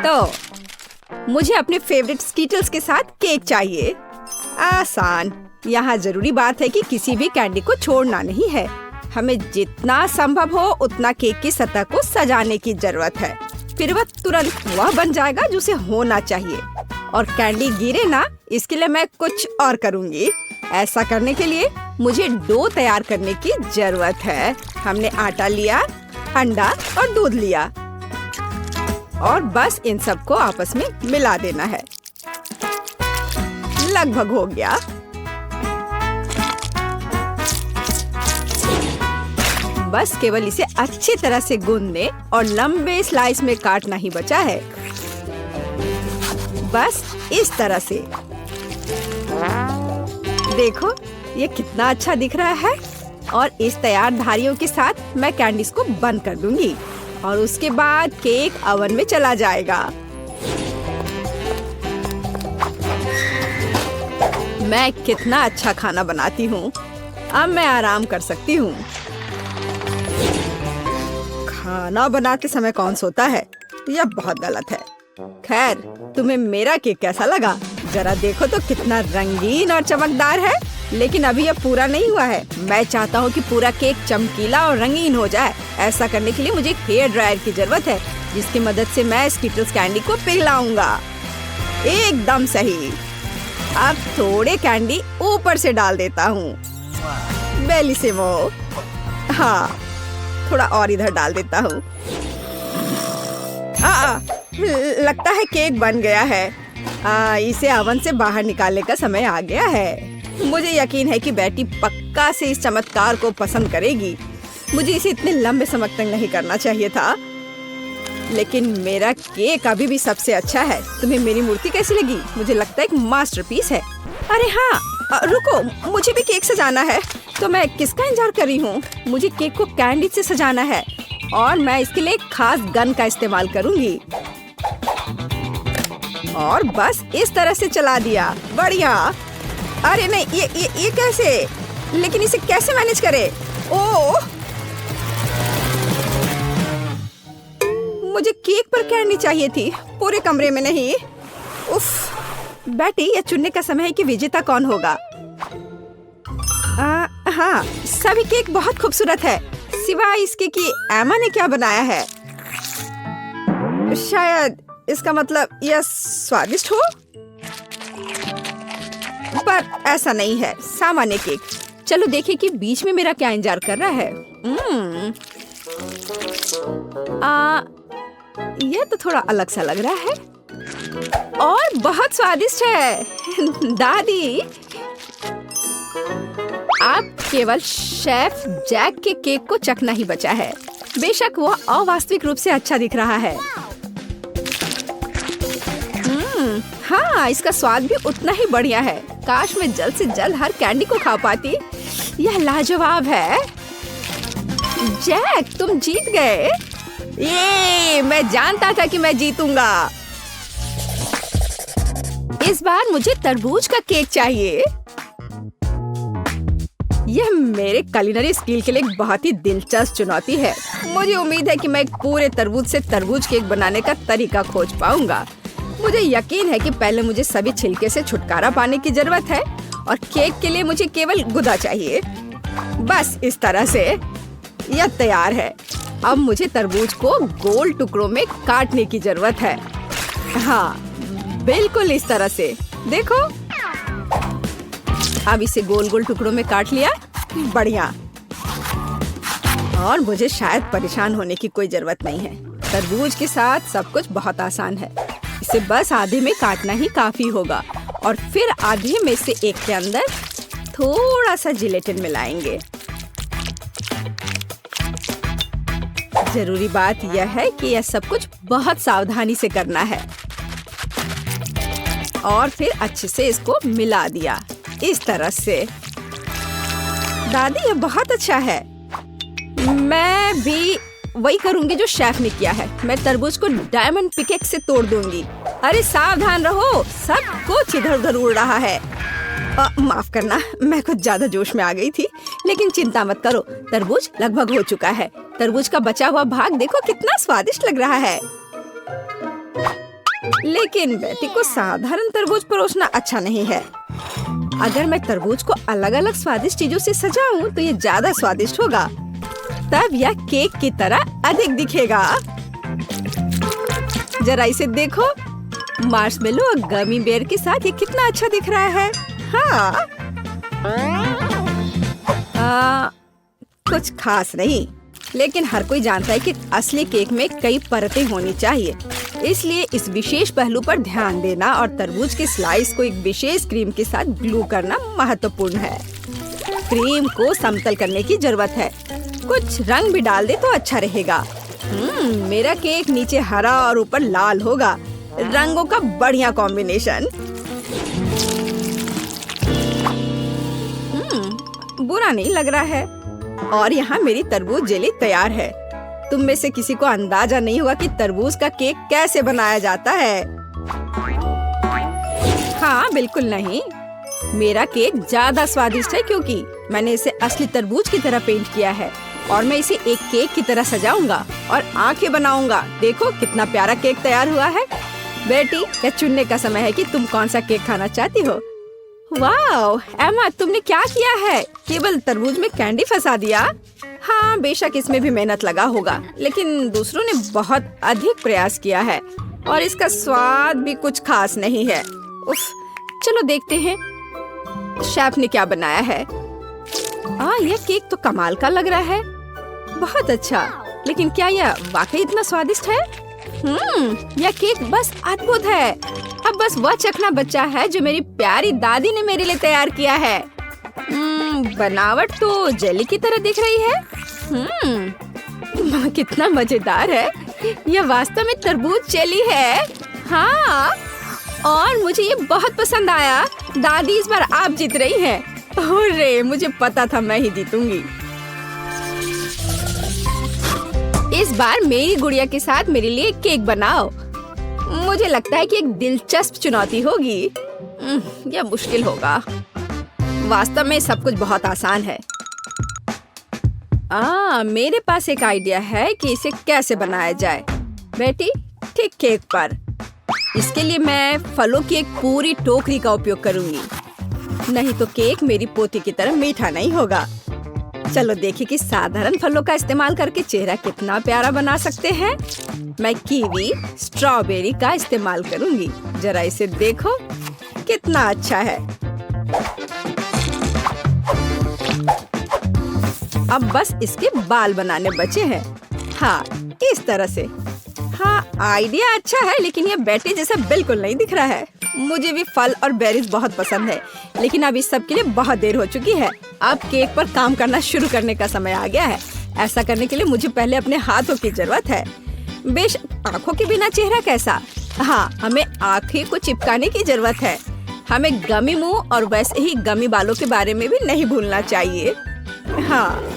तो मुझे अपने फेवरेट स्कीटल्स के साथ केक चाहिए। आसान। यहाँ जरूरी बात है कि किसी भी कैंडी को छोड़ना नहीं है। हमें जितना संभव हो उतना केक की सतह को सजाने की जरूरत है। फिर वह तुरंत वह बन जाएगा जो उसे होना चाहिए। और कैंडी गिरे ना, इसके लिए मैं कुछ और करूँगी। ऐसा करने के लिए मुझे डो तैयार करने की जरूरत है। हमने आटा लिया, अंडा और दूध लिया और बस इन सबको आपस में मिला देना है। लगभग हो गया। बस केवल इसे अच्छी तरह से गूंदने और लंबे स्लाइस में काटना ही बचा है। बस इस तरह से। देखो ये कितना अच्छा दिख रहा है। और इस तैयार धारियों के साथ मैं कैंडीज को बंद कर दूंगी और उसके बाद केक ओवन में चला जाएगा। मैं कितना अच्छा खाना बनाती हूँ। अब मैं आराम कर सकती हूँ। खाना बनाते समय कौन सोता है? यह बहुत गलत है। खैर, तुम्हें मेरा केक कैसा लगा? जरा देखो तो कितना रंगीन और चमकदार है। लेकिन अभी यह पूरा नहीं हुआ है। मैं चाहता हूँ कि पूरा केक चमकीला और रंगीन हो जाए। ऐसा करने के लिए मुझे एक हेयर ड्रायर की जरूरत है, जिसकी मदद से मैं स्कीटल्स कैंडी को पिघलाऊंगा। एकदम सही। अब थोड़े कैंडी ऊपर से डाल देता हूँ। बेलिसिमो। हाँ, थोड़ा और इधर डाल देता हूँ। लगता है केक बन गया है। इसे ओवन से बाहर निकालने का समय आ गया है। मुझे यकीन है कि बेटी पक्का से इस चमत्कार को पसंद करेगी। मुझे इसे इतने लंबे समय तक नहीं करना चाहिए था, लेकिन मेरा केक अभी भी सबसे अच्छा है। तुम्हें मेरी मूर्ति कैसी लगी? मुझे लगता है एक मास्टरपीस है। अरे हाँ, रुको, मुझे भी केक सजाना है। तो मैं किसका इंतजार कर रही हूँ? मुझे केक को कैंडी से सजाना है और मैं इसके लिए एक खास गन का इस्तेमाल करूँगी। और बस इस तरह से चला दिया। बढ़िया। अरे नहीं, ये कैसे? लेकिन इसे कैसे मैनेज करे? ओह, मुझे केक पर कैंडी चाहिए थी, पूरे कमरे में नहीं। उफ, बेटी, यह चुनने का समय है कि विजेता कौन होगा। हाँ, सभी केक बहुत खूबसूरत है, सिवाय इसके कि एमा ने क्या बनाया है। शायद इसका मतलब यह स्वादिष्ट हो, पर ऐसा नहीं है। सामान्य केक। चलो देखें कि बीच में मेरा क्या इंतजार कर रहा है। यह तो थोड़ा अलग सा लग रहा है और बहुत स्वादिष्ट है। दादी, आप केवल शेफ जैक के केक को चखना ही बचा है। बेशक वह अवास्तविक रूप से अच्छा दिख रहा है। हाँ, इसका स्वाद भी उतना ही बढ़िया है। काश मैं जल्द से जल्द हर कैंडी को खा पाती। यह लाजवाब है। जैक, तुम जीत गए। ये मैं जानता था कि मैं जीतूंगा। इस बार मुझे तरबूज का केक चाहिए। यह मेरे कुलिनरी स्किल के लिए एक बहुत ही दिलचस्प चुनौती है। मुझे उम्मीद है कि मैं एक पूरे तरबूज से तरबूज केक बनाने का तरीका खोज पाऊंगा। मुझे यकीन है कि पहले मुझे सभी छिलके से छुटकारा पाने की जरूरत है और केक के लिए मुझे केवल गुदा चाहिए। बस इस तरह से यह तैयार है। अब मुझे तरबूज को गोल टुकड़ों में काटने की जरूरत है। हाँ, बिल्कुल इस तरह से। देखो, अब इसे गोल गोल टुकड़ों में काट लिया। बढ़िया। और मुझे शायद परेशान होने की कोई जरूरत नहीं है। तरबूज के साथ सब कुछ बहुत आसान है। इसे बस आधे में काटना ही काफी होगा और फिर आधे में से एक के अंदर थोड़ा सा जिलेटिन मिलाएंगे। जरूरी बात यह है कि यह सब कुछ बहुत सावधानी से करना है। और फिर अच्छे से इसको मिला दिया इस तरह से। दादी, यह बहुत अच्छा है। मैं भी वही करूंगी जो शेफ ने किया है। मैं तरबूज को डायमंड पिकेक्स से तोड़ दूंगी। अरे सावधान रहो, सब कुछ इधर उधर उड़ रहा है। माफ करना, मैं कुछ ज्यादा जोश में आ गई थी। लेकिन चिंता मत करो, तरबूज लगभग हो चुका है। तरबूज का बचा हुआ भाग देखो कितना स्वादिष्ट लग रहा है। लेकिन बेटी को साधारण तरबूज परोसना अच्छा नहीं है। अगर मैं तरबूज को अलग अलग स्वादिष्ट चीजों से सजाऊं तो ये ज्यादा स्वादिष्ट होगा। तब यह केक की तरह अधिक दिखेगा। जरा इसे देखो, मार्शमेलो और गमी बेयर के साथ ये कितना अच्छा दिख रहा है। हाँ, कुछ खास नहीं, लेकिन हर कोई जानता है कि असली केक में कई परतें होनी चाहिए, इसलिए इस विशेष पहलू पर ध्यान देना और तरबूज के स्लाइस को एक विशेष क्रीम के साथ ग्लू करना महत्वपूर्ण है। क्रीम को समतल करने की जरूरत है। कुछ रंग भी डाल दे तो अच्छा रहेगा। मेरा केक नीचे हरा और ऊपर लाल होगा। रंगों का बढ़िया कॉम्बिनेशन। बुरा नहीं लग रहा है। और यहाँ मेरी तरबूज जेली तैयार है। तुम में से किसी को अंदाजा नहीं होगा कि तरबूज का केक कैसे बनाया जाता है। हाँ, बिल्कुल नहीं। मेरा केक ज्यादा स्वादिष्ट है क्योंकि मैंने इसे असली तरबूज की तरह पेंट किया है और मैं इसे एक केक की तरह सजाऊंगा और आंखें बनाऊंगा। देखो कितना प्यारा केक तैयार हुआ है। बेटी, यह चुनने का समय है कि तुम कौन सा केक खाना चाहती हो। वाह एमा, तुमने क्या किया है? केवल तरबूज में कैंडी फंसा दिया। हाँ, बेशक इसमें भी मेहनत लगा होगा, लेकिन दूसरों ने बहुत अधिक प्रयास किया है और इसका स्वाद भी कुछ खास नहीं है। उफ, चलो देखते हैं शेफ ने क्या बनाया है। यह केक तो कमाल का लग रहा है। बहुत अच्छा, लेकिन क्या यह वाकई इतना स्वादिष्ट है? यह केक बस अद्भुत है। अब बस वह चखना बचा है जो मेरी प्यारी दादी ने मेरे लिए तैयार किया है। बनावट तो जेली की तरह दिख रही है। कितना मजेदार है। यह वास्तव में तरबूज जेली है। हाँ, और मुझे ये बहुत पसंद आया। दादी, इस बार आप जीत रही हैं। अरे, मुझे पता था मैं ही जीतूंगी। इस बार मेरी गुड़िया के साथ मेरे लिए केक बनाओ। मुझे लगता है कि एक दिलचस्प चुनौती होगी। यह मुश्किल होगा। वास्तव में सब कुछ बहुत आसान है। मेरे पास एक आइडिया है कि इसे कैसे बनाया जाए। बेटी, ठीक केक पर। इसके लिए मैं फलों की एक पूरी टोकरी का उपयोग करूंगी। नहीं तो केक मेरी पोती की तरह मीठा नहीं होगा। चलो देखिए कि साधारण फलों का इस्तेमाल करके चेहरा कितना प्यारा बना सकते हैं। मैं कीवी, स्ट्रॉबेरी का इस्तेमाल करूंगी। जरा इसे देखो, कितना अच्छा है। अब बस इसके बाल बनाने बचे हैं। हाँ, इस तरह से। हाँ, आइडिया अच्छा है, लेकिन यह बेटे जैसा बिल्कुल नहीं दिख रहा है। मुझे भी फल और बेरीज बहुत पसंद है, लेकिन अब इस सब के लिए बहुत देर हो चुकी है। अब केक पर काम करना शुरू करने का समय आ गया है। ऐसा करने के लिए मुझे पहले अपने हाथों की जरूरत है। बेशक आँखों के बिना चेहरा कैसा। हाँ, हमें आँखें को चिपकाने की जरूरत है। हमें गमी मुंह और वैसे ही गमी बालों के बारे में भी नहीं भूलना चाहिए। हाँ,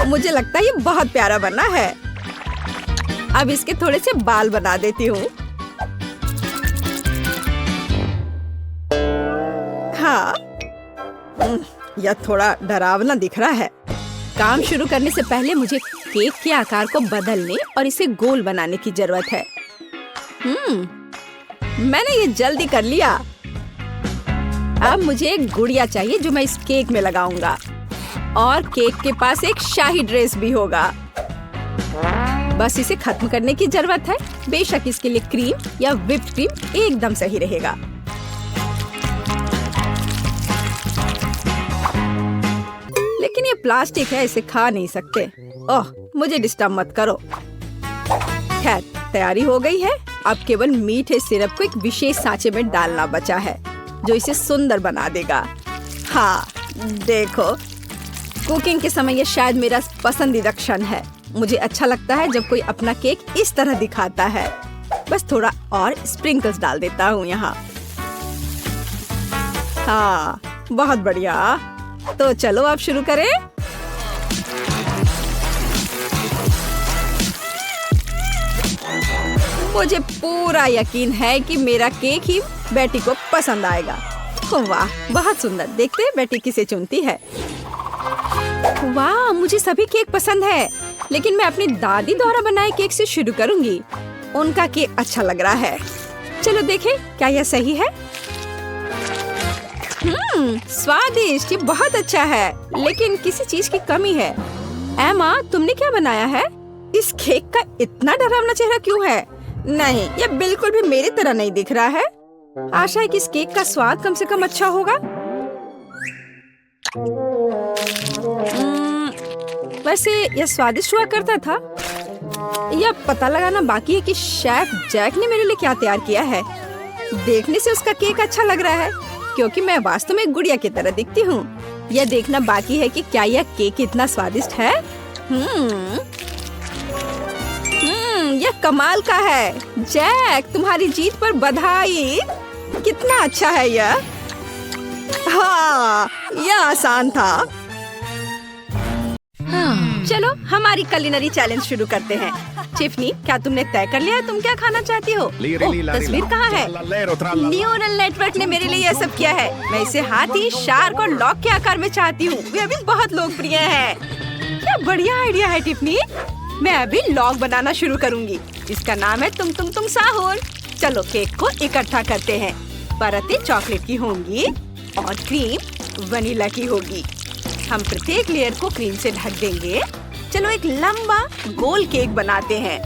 मुझे लगता है ये बहुत प्यारा बना है। अब इसके थोड़े से बाल बना देती हूँ। हाँ, यह थोड़ा डरावना दिख रहा है। काम शुरू करने से पहले मुझे केक के आकार को बदलने और इसे गोल बनाने की जरूरत है। मैंने ये जल्दी कर लिया। अब मुझे एक गुड़िया चाहिए जो मैं इस केक में लगाऊंगा, और केक के पास एक शाही ड्रेस भी होगा। बस इसे खत्म करने की जरूरत है। बेशक इसके लिए क्रीम या व्हिप्ड क्रीम एकदम सही रहेगा। लेकिन ये प्लास्टिक है, इसे खा नहीं सकते। ओह, मुझे डिस्टर्ब मत करो। खैर, तैयारी हो गई है। अब केवल मीठे सिरप को एक विशेष सांचे में डालना बचा है, जो इसे सुंदर बना देगा। हाँ, देखो, कुकिंग के समय ये शायद मेरा पसंदीदा क्षण है। मुझे अच्छा लगता है जब कोई अपना केक इस तरह दिखाता है। बस थोड़ा और स्प्रिंकल्स डाल देता हूँ यहाँ। हाँ, बहुत बढ़िया। तो चलो अब शुरू करें। मुझे पूरा यकीन है कि मेरा केक ही बेटी को पसंद आएगा। वाह, बहुत सुंदर। देखते हैं बेटी किसे चुनती है। वाह, मुझे सभी केक पसंद है, लेकिन मैं अपनी दादी द्वारा बनाए केक से शुरू करूंगी। उनका केक अच्छा लग रहा है। चलो देखें क्या यह सही है। स्वादिष्ट, ये बहुत अच्छा है, लेकिन किसी चीज की कमी है। एमा, तुमने क्या बनाया है? इस केक का इतना डरावना चेहरा क्यों है? नहीं, यह बिल्कुल भी मेरी तरह नहीं दिख रहा है। आशा है कि इस केक का स्वाद कम से कम अच्छा होगा। वैसे यह स्वादिष्ट हुआ करता था। यह पता लगाना बाकी है कि शेफ जैक ने मेरे लिए क्या तैयार किया है। देखने से उसका केक अच्छा लग रहा है, क्योंकि मैं वास्तव में एक गुड़िया की तरह दिखती हूँ। यह देखना बाकी है कि क्या यह केक इतना स्वादिष्ट है। यह कमाल का है। जैक, तुम्हारी जीत पर बधाई। कितना अच्छा है यह। हाँ, यह आसान था। चलो हमारी कुलिनरी चैलेंज शुरू करते हैं। टिफनी, क्या तुमने तय कर लिया है तुम क्या खाना चाहती हो? तस्वीर कहाँ है? न्यूरल नेटवर्क ने मेरे लिए यह सब किया है। मैं इसे हाथी, शार्क और लॉक के आकार में चाहती हूँ। वे अभी बहुत लोकप्रिय है। क्या बढ़िया आइडिया है टिफनी। मैं अभी लॉक बनाना शुरू करूँगी, जिसका नाम है तुम साहुर। चलो केक को इकट्ठा करते हैं। परतें चॉकलेट की होंगी और क्रीम वनीला की होगी। हम प्रत्येक लेयर को क्रीम से ढक देंगे। चलो एक लंबा गोल केक बनाते हैं,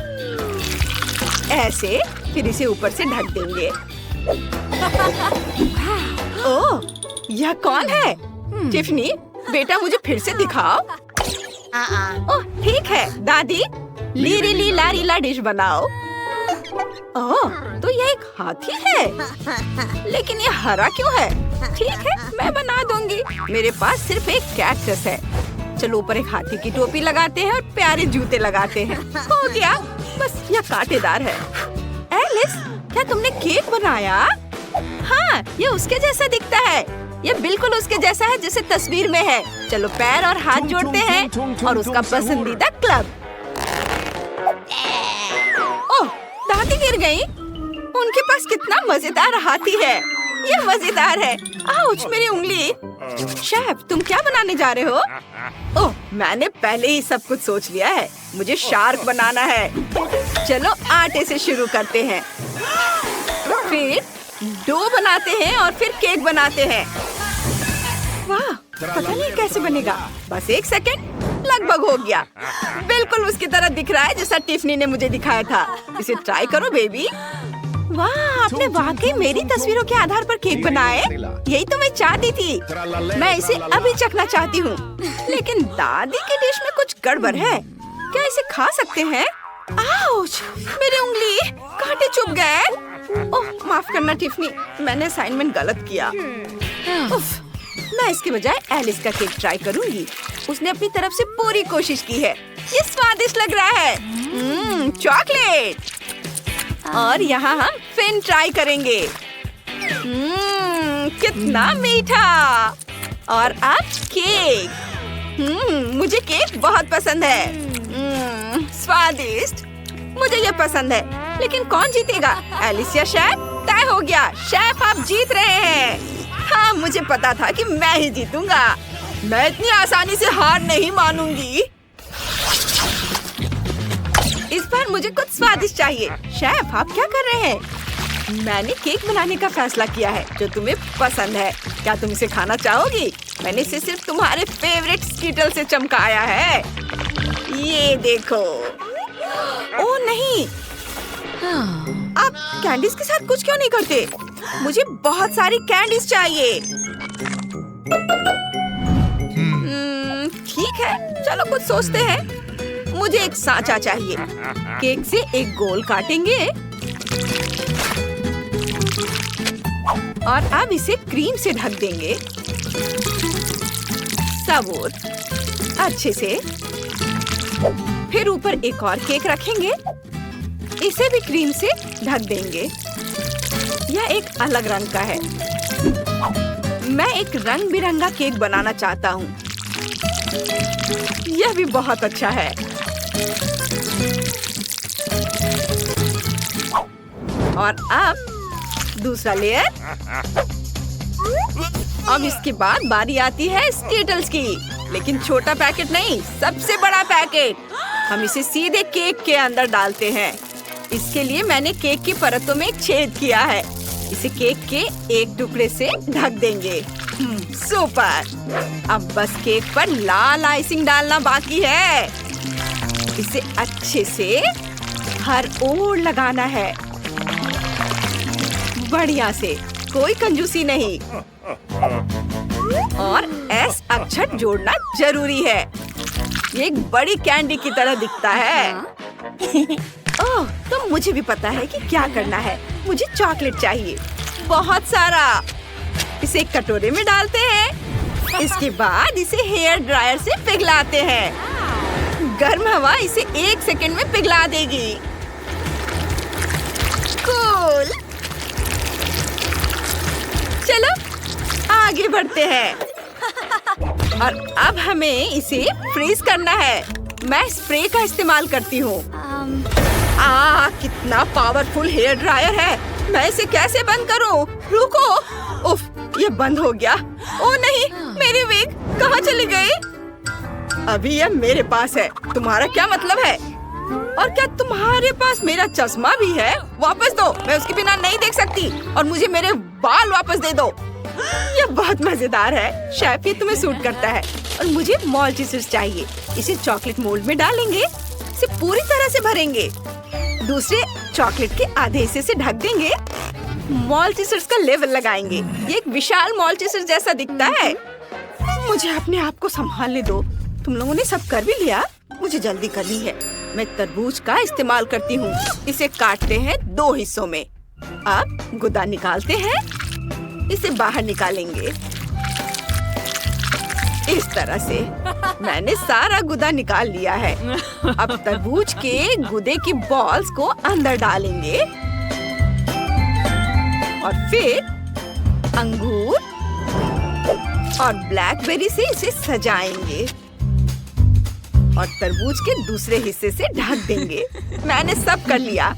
ऐसे। फिर इसे ऊपर से ढक देंगे। ओह, यह कौन है? टिफनी, बेटा मुझे फिर से दिखाओ। ओह ठीक है दादी, लीरी लारी ला डिश बनाओ। ओह, तो यह एक हाथी है, लेकिन ये हरा क्यों है? ठीक है, मैं बना दूंगी। मेरे पास सिर्फ एक कैक्टस है। चलो ऊपर एक हाथी की टोपी लगाते हैं और प्यारे जूते लगाते हैं। हो गया, बस यह कांटेदार है। एलिस, क्या तुमने केक बनाया? हाँ, ये उसके जैसा दिखता है। यह बिल्कुल उसके जैसा है जैसे तस्वीर में है। चलो पैर और हाथ जोड़ते हैं और उसका पसंदीदा क्लब। ओह, दादी गिर गई। उनके पास कितना मजेदार हाथी है। ये मजेदार है। आउच, मेरी उंगली। शेफ, तुम क्या बनाने जा रहे हो? ओह, मैंने पहले ही सब कुछ सोच लिया है। मुझे शार्क बनाना है। चलो आटे से शुरू करते हैं, फिर डो बनाते हैं और फिर केक बनाते हैं। वाह, पता नहीं कैसे बनेगा। बस एक सेकंड, लगभग हो गया। बिल्कुल उसकी तरह दिख रहा है जैसा टिफनी ने मुझे दिखाया था। इसे ट्राई करो बेबी। वाह, आपने वाकई मेरी तस्वीरों के आधार पर केक बनाए। यही तो मैं चाहती थी। मैं इसे अभी चखना चाहती हूँ, लेकिन दादी की डिश में कुछ गड़बड़ है। क्या इसे खा सकते हैं? आउच, मेरी उंगली, कांटे चुभ गए। ओह, माफ करना टिफनी, मैंने असाइनमेंट गलत किया। उफ, मैं इसके बजाय एलिस का केक ट्राई करूंगी। उसने अपनी तरफ से पूरी कोशिश की है। ये स्वादिष्ट लग रहा है। चॉकलेट। और यहाँ हम फिन ट्राई करेंगे। कितना मीठा। और अब केक। मुझे केक बहुत पसंद है। स्वादिष्ट, मुझे ये पसंद है। लेकिन कौन जीतेगा, एलिस या शेफ? तय हो गया, शेफ आप जीत रहे हैं। हाँ, मुझे पता था कि मैं ही जीतूंगा। मैं इतनी आसानी से हार नहीं मानूंगी। इस बार मुझे कुछ स्वादिष्ट चाहिए। शेफ, आप क्या कर रहे हैं? मैंने केक बनाने का फैसला किया है जो तुम्हें पसंद है। क्या तुम इसे खाना चाहोगी? मैंने इसे सिर्फ तुम्हारे फेवरेट स्कीटल से चमकाया है। ये देखो। ओह नहीं, आप कैंडीज के साथ कुछ क्यों नहीं करते? मुझे बहुत सारी कैंडीज चाहिए। ठीक है, चलो कुछ सोचते हैं। मुझे एक सांचा चाहिए। केक से एक गोल काटेंगे और अब इसे क्रीम से ढक देंगे। सबूत अच्छे से। फिर ऊपर एक और केक रखेंगे। इसे भी क्रीम से ढक देंगे। यह एक अलग रंग का है। मैं एक रंग बिरंगा केक बनाना चाहता हूँ। यह भी बहुत अच्छा है। और अब दूसरा लेयर। अब इसके बाद बारी आती है स्कीटल्स की। लेकिन छोटा पैकेट नहीं, सबसे बड़ा पैकेट। हम इसे सीधे केक के अंदर डालते हैं। इसके लिए मैंने केक की परतों में एक छेद किया है। इसे केक के एक टुकड़े से ढक देंगे। सुपर। अब बस केक पर लाल आइसिंग डालना बाकी है। इसे अच्छे से हर ओर लगाना है, बढ़िया से, कोई कंजूसी नहीं। और एस अक्षर जोड़ना जरूरी है। ये एक बड़ी कैंडी की तरह दिखता है। ओह, तो मुझे भी पता है कि क्या करना है। मुझे चॉकलेट चाहिए, बहुत सारा। इसे एक कटोरे में डालते हैं। इसके बाद इसे हेयर ड्रायर से पिघलाते हैं। गर्म हवा इसे 1 सेकंड में पिघला देगी। कूल। चलो आगे बढ़ते हैं। और अब हमें इसे फ्रीज करना है। मैं स्प्रे का इस्तेमाल करती हूँ। कितना पावरफुल हेयर ड्रायर है। मैं इसे कैसे बंद करूँ? रुको। उफ, ये बंद हो गया। ओ नहीं, मेरी विग कहाँ चली गई? अभी यह मेरे पास है। तुम्हारा क्या मतलब है? और क्या तुम्हारे पास मेरा चश्मा भी है? वापस दो, मैं उसके बिना नहीं देख सकती। और मुझे मेरे बाल वापस दे दो। यह बहुत मजेदार है। शायद ये तुम्हें सूट करता है। और मुझे मॉल्टीसर्स चाहिए। इसे चॉकलेट मोल्ड में डालेंगे। इसे पूरी तरह से भरेंगे। दूसरे चॉकलेट के आधे हिस्से से ढक देंगे। मॉल्टीसर्स का लेवल लगाएंगे। ये एक विशाल मॉल्टीसर्स जैसा दिखता है। मुझे अपने आप को संभालने दो। तुम लोगों ने सब कर भी लिया? मुझे जल्दी करनी है। मैं तरबूज का इस्तेमाल करती हूँ। इसे काटते हैं 2 हिस्सों में। अब गुदा निकालते हैं। इसे बाहर निकालेंगे इस तरह से। मैंने सारा गुदा निकाल लिया है। अब तरबूज के गुदे की बॉल्स को अंदर डालेंगे और फिर अंगूर और ब्लैकबेरी से इसे सजाएंगे और तरबूज के दूसरे हिस्से से ढक देंगे। मैंने सब कर लिया।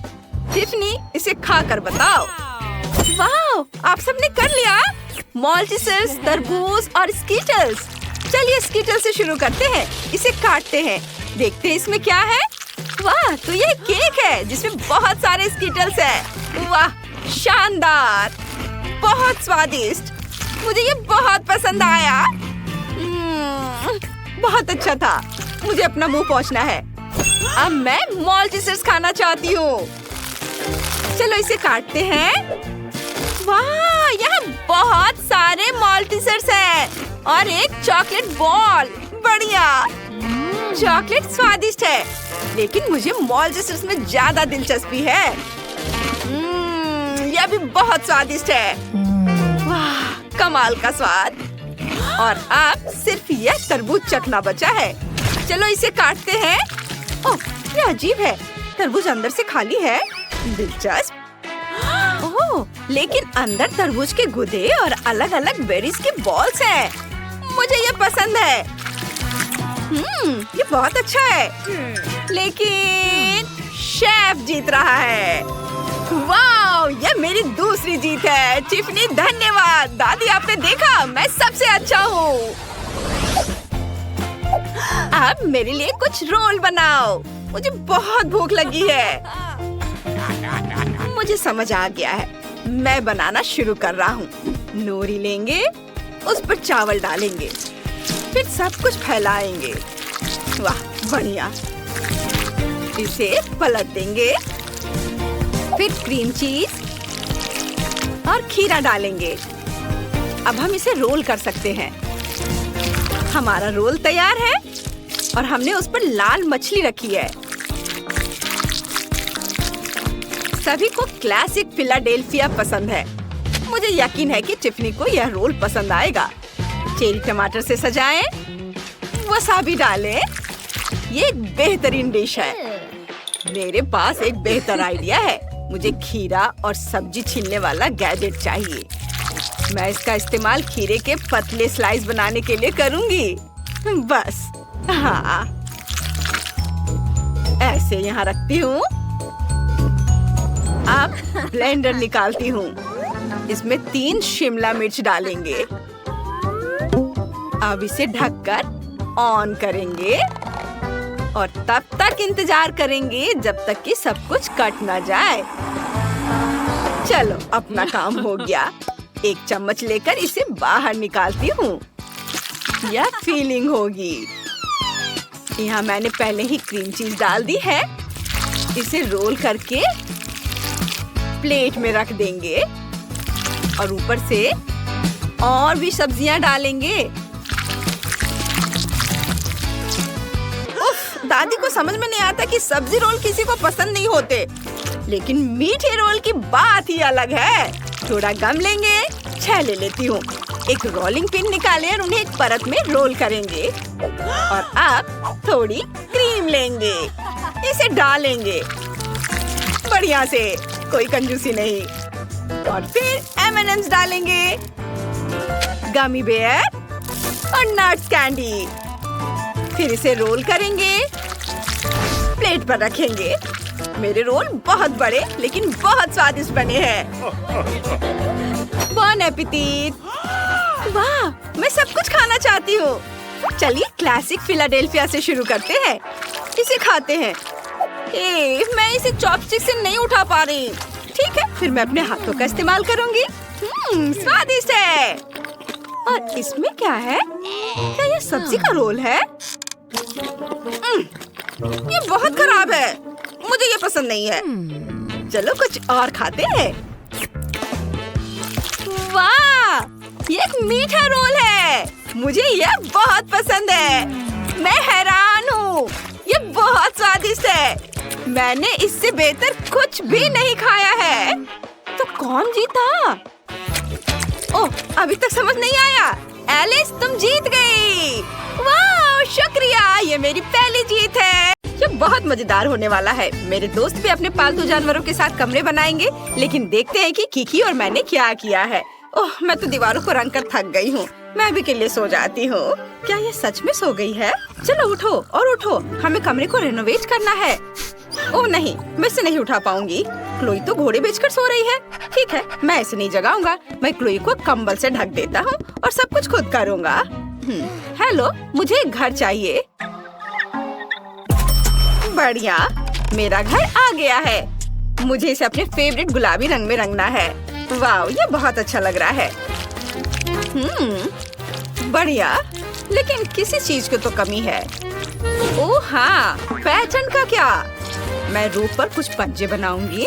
टिफनी, इसे खा कर बताओ। वाह, आप सबने कर लिया। मॉल्टीसर्स, तरबूज और स्कीटल्स। चलिए स्कीटल्स से शुरू करते हैं। इसे काटते हैं। देखते हैं इसमें क्या है। वाह, तो ये केक है जिसमें बहुत सारे स्कीटल्स हैं। वाह, शानदार, बहुत स्वादिष्ट। मुझे ये बहुत पसंद आया। बहुत अच्छा था। मुझे अपना मुंह पोंछना है। अब मैं मॉल्टीसर्स खाना चाहती हूँ। चलो इसे काटते हैं। वाह, यहाँ बहुत सारे मॉल्टीसर्स हैं और एक चॉकलेट बॉल। बढ़िया। चॉकलेट स्वादिष्ट है, लेकिन मुझे मॉल्टीसर्स में ज्यादा दिलचस्पी है। यह भी बहुत स्वादिष्ट है। वाह, कमाल का स्वाद। और अब सिर्फ यह तरबूज चखना बचा है। चलो इसे काटते हैं। ओह, ये अजीब है। तरबूज अंदर से खाली है। दिलचस्प। ओह, लेकिन अंदर तरबूज के गुदे और अलग अलग बेरीज के बॉल्स हैं। मुझे ये पसंद है। ये बहुत अच्छा है। लेकिन शेफ जीत रहा है। वाह, ये मेरी दूसरी जीत है। टिफनी, धन्यवाद। दादी, आपने देखा, मैं सबसे अच्छा हूँ। अब मेरे लिए कुछ रोल बनाओ। मुझे बहुत भूख लगी है। मुझे समझ आ गया है। मैं बनाना शुरू कर रहा हूँ। नोरी लेंगे, उस पर चावल डालेंगे, फिर सब कुछ फैलाएंगे। वाह, बढ़िया। इसे पलट देंगे, फिर क्रीम चीज और खीरा डालेंगे। अब हम इसे रोल कर सकते हैं। हमारा रोल तैयार है और हमने उस पर लाल मछली रखी है। सभी को क्लासिक फिलाडेल्फिया पसंद है। मुझे यकीन है कि टिफनी को यह रोल पसंद आएगा। चेरी टमाटर से सजाएं, वसाबी डालें। ये एक बेहतरीन डिश है। मेरे पास एक बेहतर आइडिया है। मुझे खीरा और सब्जी छीलने वाला गैजेट चाहिए। मैं इसका इस्तेमाल खीरे के पतले स्लाइस बनाने के लिए करूंगी। बस, हाँ, ऐसे यहाँ रखती हूँ। अब ब्लेंडर निकालती हूँ। इसमें 3 शिमला मिर्च डालेंगे। अब इसे ढककर ऑन करेंगे और तब तक इंतजार करेंगे जब तक कि सब कुछ कट ना जाए। चलो, अपना काम हो गया। एक चम्मच लेकर इसे बाहर निकालती हूँ। यह फीलिंग होगी। यहाँ मैंने पहले ही क्रीम चीज डाल दी है। इसे रोल करके प्लेट में रख देंगे और ऊपर से और भी सब्जियां डालेंगे। उफ, दादी को समझ में नहीं आता कि सब्जी रोल किसी को पसंद नहीं होते, लेकिन मीठे रोल की बात ही अलग है। थोड़ा गम लेंगे, 6 ले लेती हूँ। एक रोलिंग पिन निकालें और उन्हें एक परत में रोल करेंगे। और अब थोड़ी क्रीम लेंगे, इसे डालेंगे बढ़िया से, कोई कंजूसी नहीं। और फिर M&M's डालेंगे, गमी बेयर और नट्स कैंडी। फिर इसे रोल करेंगे, प्लेट पर रखेंगे। मेरे रोल बहुत बड़े लेकिन बहुत स्वादिष्ट बने हैं। बॉन एपेटिट। वाह, मैं सब कुछ खाना चाहती हूँ। चलिए क्लासिक फिलाडेल्फिया से शुरू करते हैं। इसे खाते हैं। मैं इसे चॉपस्टिक से नहीं उठा पा रही। ठीक है, फिर मैं अपने हाथों का इस्तेमाल करूंगी। स्वादिष्ट है। और इसमें क्या है? क्या ये सब्जी का रोल है? ये बहुत खराब है, मुझे ये पसंद नहीं है। चलो कुछ और खाते हैं। वाह, ये एक मीठा रोल है। मुझे यह बहुत पसंद है। मैं हैरान हूँ, ये बहुत स्वादिष्ट है। मैंने इससे बेहतर कुछ भी नहीं खाया है। तो कौन जीता? ओह, अभी तक समझ नहीं आया। एलिस, तुम जीत गई। वाह, शुक्रिया, ये मेरी पहली जीत है। ये बहुत मजेदार होने वाला है। मेरे दोस्त भी अपने पालतू जानवरों के साथ कमरे बनाएंगे, लेकिन देखते हैं कि किकी और मैंने क्या किया है। ओह, मैं तो दीवारों को रंग कर थक गई हूँ। मैं भी के लिए सो जाती हूँ। क्या ये सच में सो गई है? चलो उठो और उठो, हमें कमरे को रेनोवेट करना है। ओह नहीं, मैं इसे नहीं उठा पाऊंगी। क्लोई तो घोड़े बेचकर सो रही है। ठीक है, मैं इसे नहीं जगाऊंगा। मैं क्लोई को कंबल से ढक देता हूँ और सब कुछ खुद करूँगा। हेलो, मुझे एक घर चाहिए। बढ़िया, मेरा घर आ गया है। मुझे इसे अपने फेवरेट गुलाबी रंग में रंगना है। वाह, ये बहुत अच्छा लग रहा है। बढ़िया, लेकिन किसी चीज की तो कमी है। ओह हाँ, पैटर्न का क्या? मैं रूफ पर कुछ पंजे बनाऊंगी।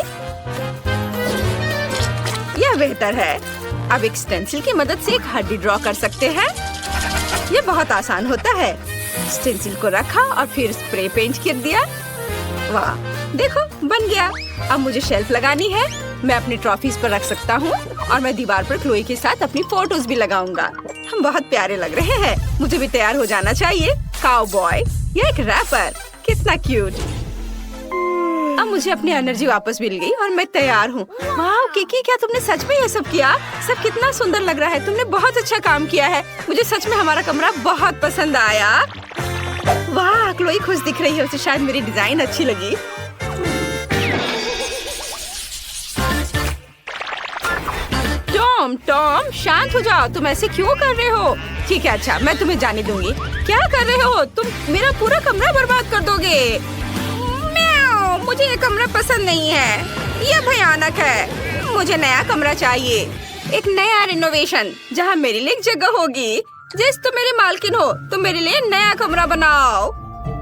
यह बेहतर है। अब एक स्टेंसिल की मदद से एक हड्डी ड्रॉ कर सकते हैं। यह बहुत आसान होता है। स्टेंसिल को रखा और फिर स्प्रे पेंट कर दिया। वाह, देखो बन गया। अब मुझे शेल्फ लगानी है। मैं अपनी ट्रॉफीज पर रख सकता हूँ और मैं दीवार पर क्लोई के साथ अपनी फोटोज भी लगाऊंगा। हम बहुत प्यारे लग रहे हैं। मुझे भी तैयार हो जाना चाहिए। काउबॉय या एक रैपर, कितना क्यूट। अब मुझे अपनी एनर्जी वापस मिल गई और मैं तैयार हूँ। वाह किकी, क्या तुमने सच में ये सब किया? सब कितना सुंदर लग रहा है। तुमने बहुत अच्छा काम किया है। मुझे सच में हमारा कमरा बहुत पसंद आया। वाह, क्लोई खुश दिख रही है। उसे शायद मेरी डिजाइन अच्छी लगी। टॉम, शांत हो जाओ। तुम ऐसे क्यों कर रहे हो? ठीक है, अच्छा, मैं तुम्हें जाने दूंगी। क्या कर रहे हो तुम? मेरा पूरा कमरा बर्बाद कर दोगे। मुझे ये कमरा पसंद नहीं है। ये भयानक है। मुझे नया कमरा चाहिए। एक नया रिनोवेशन जहाँ मेरे लिए एक जगह होगी। जिस तुम मेरी मालकिन हो, तुम मेरे लिए नया कमरा बनाओ।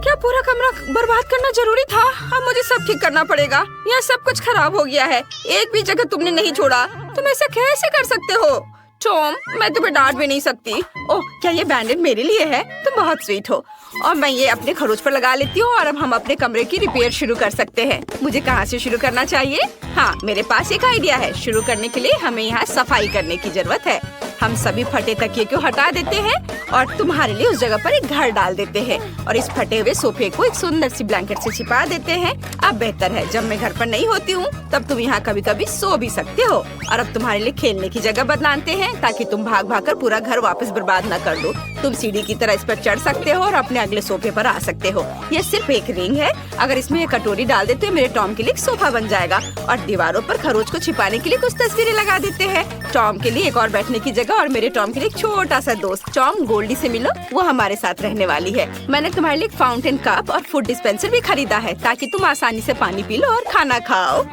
क्या पूरा कमरा बर्बाद करना जरूरी था? अब मुझे सब ठीक करना पड़ेगा। यहाँ सब कुछ खराब हो गया है। एक भी जगह तुमने नहीं छोड़ा। तुम ऐसा कैसे कर सकते हो? टॉम, मैं तुम्हें डांट भी नहीं सकती। ओह, क्या ये बैंडेड मेरे लिए है? तुम बहुत स्वीट हो। और मैं ये अपने खरोच पर लगा लेती हूँ और अब हम अपने कमरे की रिपेयर शुरू कर सकते हैं। मुझे कहाँ से शुरू करना चाहिए? हाँ, मेरे पास एक आइडिया है। शुरू करने के लिए हमें यहाँ सफाई करने की जरूरत है। हम सभी फटे तकिए को हटा देते हैं और तुम्हारे लिए उस जगह पर एक घर डाल देते हैं और इस फटे हुए सोफे को एक सुंदर सी ब्लैंकेट से छिपा देते हैं। अब बेहतर है, जब मैं घर पर नहीं होती हूँ तब तुम यहाँ कभी कभी सो भी सकते हो। और अब तुम्हारे लिए खेलने की जगह बदलाते हैं ताकि तुम भाग भाग कर पूरा घर वापस बर्बाद न कर दो। तुम सीढ़ी की तरह इस पर चढ़ सकते हो और अपने अगले सोफे पर आ सकते हो। यह सिर्फ एक रिंग है। अगर इसमें एक कटोरी डाल देते हो, मेरे टॉम के लिए एक सोफा बन जाएगा। और दीवारों पर खरोच को छिपाने के लिए कुछ तस्वीरें लगा देते हैं। टॉम के लिए एक और बैठने की जगह रहेगा और मेरे टॉम के लिए एक छोटा सा दोस्त। टॉम, गोल्डी से मिलो, वो हमारे साथ रहने वाली है। मैंने तुम्हारे लिए एक फाउंटेन कप और फूड डिस्पेंसर भी खरीदा है ताकि तुम आसानी से पानी पी लो और खाना खाओ।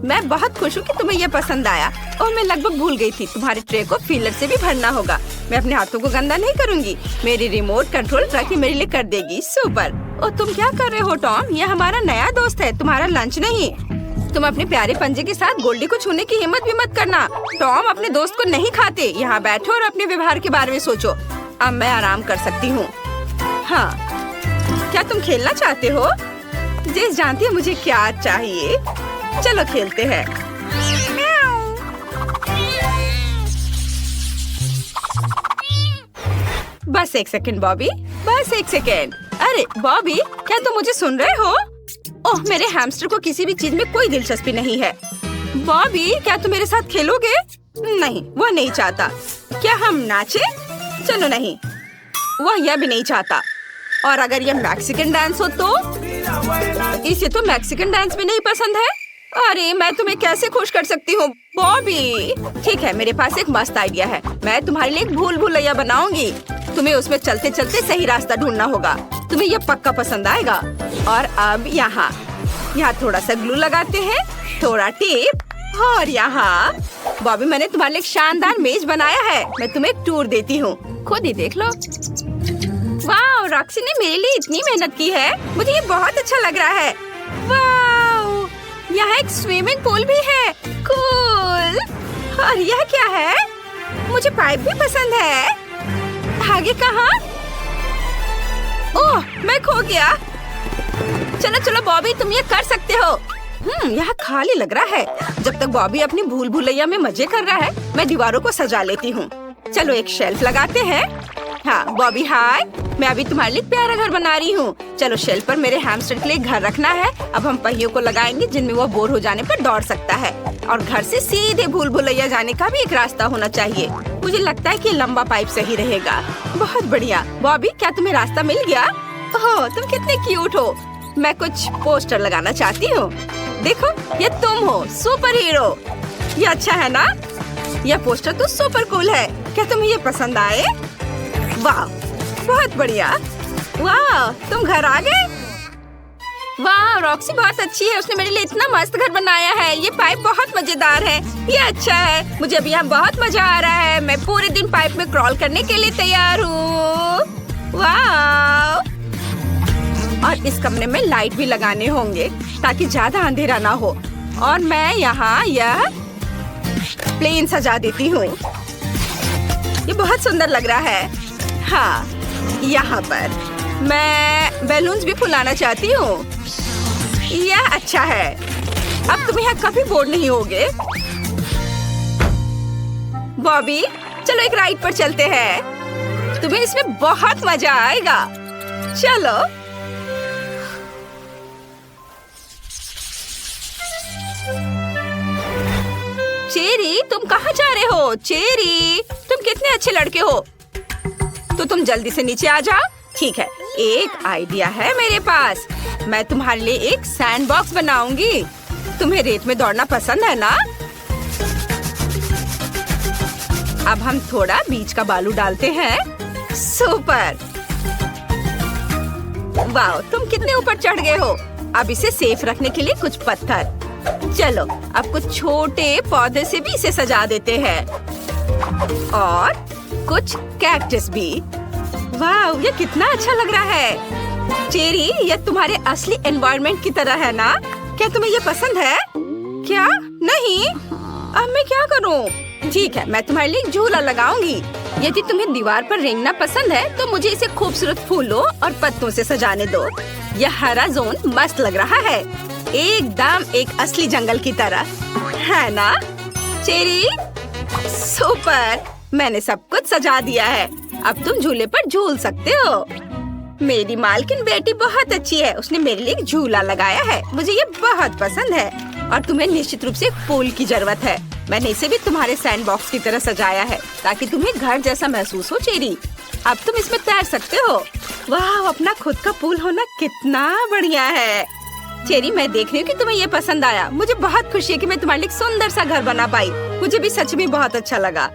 मैं बहुत खुश हूँ कि तुम्हें ये पसंद आया और मैं लगभग भूल गई थी, तुम्हारे ट्रे को फिलर से भी भरना होगा। मैं अपने हाथों को गंदा नहीं करूँगी। मेरी रिमोट कंट्रोल ट्रक मेरे लिए कर देगी। सुपर। और तुम क्या कर रहे हो टॉम? ये हमारा नया दोस्त है, तुम्हारा लंच नहीं। तुम अपने प्यारे पंजे के साथ गोल्डी को छूने की हिम्मत भी मत करना। टॉम अपने दोस्त को नहीं खाते। यहाँ बैठो और अपने व्यवहार के बारे में सोचो। अब मैं आराम कर सकती हूँ। हाँ, क्या तुम खेलना चाहते हो? जेस जानती है मुझे क्या चाहिए। चलो खेलते हैं। बस एक सेकंड बॉबी, बस एक सेकंड। अरे बॉबी, क्या तुम मुझे सुन रहे हो? ओह, मेरे हैमस्टर को किसी भी चीज में कोई दिलचस्पी नहीं है। बॉबी, क्या तुम मेरे साथ खेलोगे? नहीं, वह नहीं चाहता। क्या हम नाचे? चलो नहीं, वह यह भी नहीं चाहता। और अगर यह मैक्सिकन डांस हो तो? इसे तो मैक्सिकन डांस भी नहीं पसंद है। अरे मैं तुम्हें कैसे खुश कर सकती हूँ बॉबी? ठीक है, मेरे पास एक मस्त आइडिया है। मैं तुम्हारे लिए एक भूल भुलैया बनाऊंगी। तुम्हें उसमें चलते चलते सही रास्ता ढूंढना होगा। तुम्हें यह पक्का पसंद आएगा। और अब यहाँ थोड़ा सा ग्लू लगाते हैं, थोड़ा टेप और यहाँ। बॉबी, मैंने तुम्हारे लिए एक शानदार मेज बनाया है। मैं तुम्हें एक टूर देती हूँ, खुद ही देख लो। वाह, रॉक्सी ने मेरे लिए इतनी मेहनत की है। मुझे ये बहुत अच्छा लग रहा है। वाह, यहाँ एक स्विमिंग पूल भी है। कूल। और यह क्या है? मुझे पाइप भी पसंद है। आगे कहाँ? ओह, मैं खो गया। चलो चलो बॉबी, तुम ये कर सकते हो। यहाँ खाली लग रहा है। जब तक बॉबी अपनी भूल भुलैया में मजे कर रहा है, मैं दीवारों को सजा लेती हूँ। चलो एक शेल्फ लगाते हैं। हाँ बॉबी, हाय। मैं अभी तुम्हारे लिए प्यारा घर बना रही हूँ। चलो शेल्फ पर मेरे हैमस्टर के लिए घर रखना है। अब हम पहियों को लगाएंगे जिनमें वो बोर हो जाने पर दौड़ सकता है। और घर से सीधे भूल भुलैया जाने का भी एक रास्ता होना चाहिए। मुझे लगता है कि लंबा पाइप सही रहेगा। बहुत बढ़िया। बॉबी, क्या तुम्हें रास्ता मिल गया? ओह, तुम कितने क्यूट हो। मैं कुछ पोस्टर लगाना चाहती हूँ। देखो, ये तुम हो, सुपर हीरो। ये अच्छा है ना? यह पोस्टर तो सुपर कूल है। क्या तुम्हें ये पसंद आए? वाह, बहुत बढ़िया। वाह, तुम घर आ गए? वाह, रॉक्सी बहुत अच्छी है। उसने मेरे लिए इतना मस्त घर बनाया है। ये पाइप बहुत मजेदार है। ये अच्छा है। मुझे अभी यहाँ बहुत मजा आ रहा है। मैं पूरे दिन पाइप में क्रॉल करने के लिए तैयार हूँ। वाह। और इस कमरे में लाइट भी लगाने होंगे ताकि ज्यादा अंधेरा ना हो। और मैं यहाँ यह प्लेन सजा देती हूँ। ये बहुत सुंदर लग रहा है। हाँ, यहाँ पर मैं बैलून्स भी फुलाना चाहती हूँ। यह अच्छा है। अब तुम यहाँ कभी बोर नहीं होगे। बॉबी, चलो एक राइड पर चलते हैं। तुम्हें इसमें बहुत मजा आएगा। चलो। चेरी, तुम कहाँ जा रहे हो? चेरी, तुम कितने अच्छे लड़के हो। तो तुम जल्दी से नीचे आ जाओ। ठीक है, एक आइडिया है मेरे पास। मैं तुम्हारे लिए एक सैंड बॉक्स बनाऊंगी। तुम्हें रेत में दौड़ना पसंद है ना? अब हम थोड़ा बीच का बालू डालते हैं। सुपर। वाह, तुम कितने ऊपर चढ़ गए हो। अब इसे सेफ रखने के लिए कुछ पत्थर। चलो, अब कुछ छोटे पौधे से भी इसे सजा देते हैं। और कुछ कैक्टस भी। वाह, ये कितना अच्छा लग रहा है। चेरी, ये तुम्हारे असली एनवायरनमेंट की तरह है ना? क्या तुम्हें ये पसंद है? क्या? नहीं? अब मैं क्या करूं? ठीक है, मैं तुम्हारे लिए झूला लगाऊंगी। यदि तुम्हें दीवार पर रेंगना पसंद है तो मुझे इसे खूबसूरत फूलों और पत्तों से सजाने दो। यह हरा जोन मस्त लग रहा है, एकदम एक असली जंगल की तरह, है ना? Cherry, super. मैंने सब कुछ सजा दिया है। अब तुम झूले पर झूल सकते हो। मेरी मालकिन बेटी बहुत अच्छी है। उसने मेरे लिए एक झूला लगाया है। मुझे ये बहुत पसंद है। और तुम्हें निश्चित रूप से एक पूल की जरूरत है। मैंने इसे भी तुम्हारे सैंड बॉक्स की तरह सजाया है ताकि तुम्हें घर जैसा महसूस हो। चेरी, अब तुम इसमें तैर सकते हो। वाह, अपना खुद का पूल होना कितना बढ़िया है। चेरी, मैं देख रही हूँ कि तुम्हें ये पसंद आया। मुझे बहुत खुशी है कि मैं तुम्हारे लिए एक सुंदर सा घर बना पाई। मुझे भी सच में बहुत अच्छा लगा।